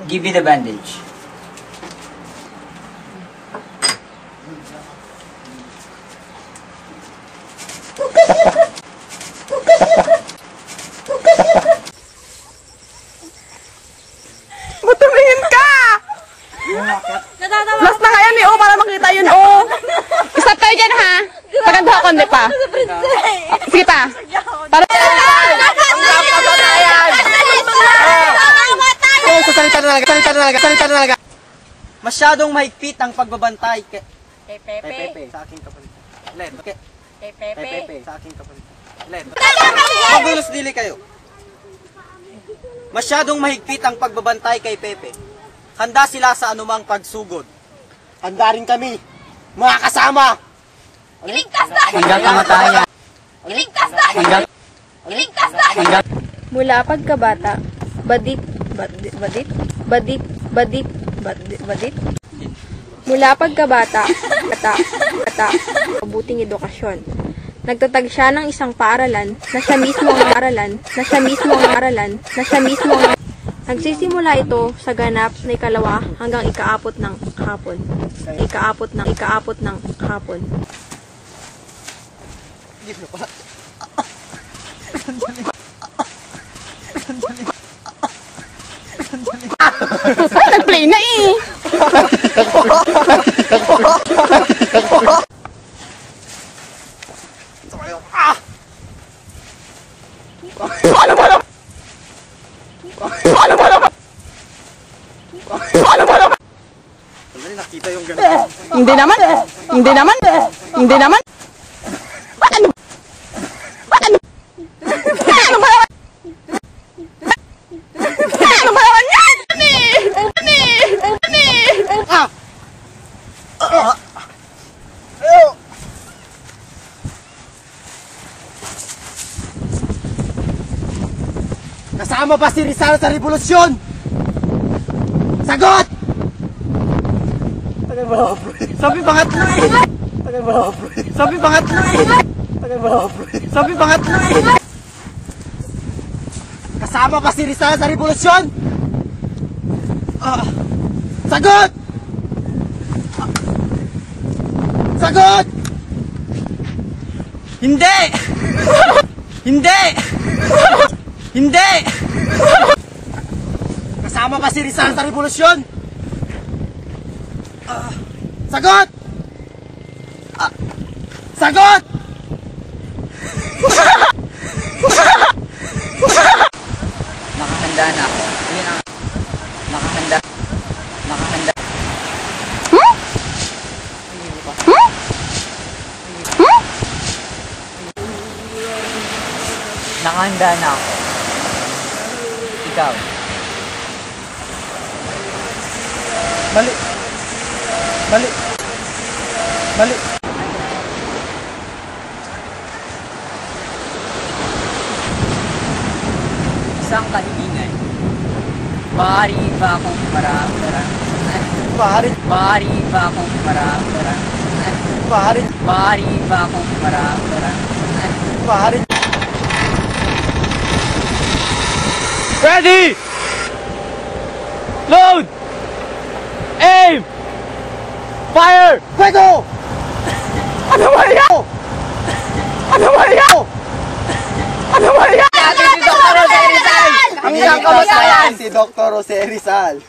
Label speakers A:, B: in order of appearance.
A: Give me the bandage.
B: Tumingin ka! Last na kaya ni O para makita yun O. Stop tayo dyan ha. Paganda ako hindi pa. Sige pa. Para
C: Salita na talaga. Masyadong mahigpit ang pagbabantay kay Pepe. Sa aking kapalit. Led. Kay Pepe. Sa aking kapalit. Led. Magulos dili kayo. Masyadong mahigpit ang pagbabantay kay Pepe. Handa sila sa anumang pagsugod. Handa rin kami, mga kasama.
D: Iligtas na!
A: Hanggang kamatayan.
D: Iligtas na! Iligtas na!
E: Mula pagkabata, badit. Mula pagkabata, mabuting edukasyon. Nagtatag siya ng isang paaralan na siya mismo ang nagsisimula ito sa ganap na ikalawa hanggang ikaapot ng hapon.
B: nag-play na eh.
C: Nakita yung ganun.
B: Hindi naman. Ano ba naman yan?
C: Kasama ba si Rizal sa revolusyon? Sagot! Sabi pangatlo eh! Kasama ba si Rizal sa revolusyon? Sagot! Sagot! Hindi! Hindi! Kasama ba si Rizal sa revolusyon? Sagot! Sagot!
A: Nakahanda na ako. Yun ang... Nakahanda. Nakahanda na ako. Ikaw.
C: Mali.
A: Isang kaibigan. Maaari ba akong para-para?
C: Pare.
A: Maaari ba akong para-para?
C: Pare.
A: Maaari ba akong para-para?
C: Pare.
F: Ready! Load! Aim! Fire!
C: Fuego!
B: Ano ba yan?
C: Ang isang kamatayan! Si Dr. Jose Rizal.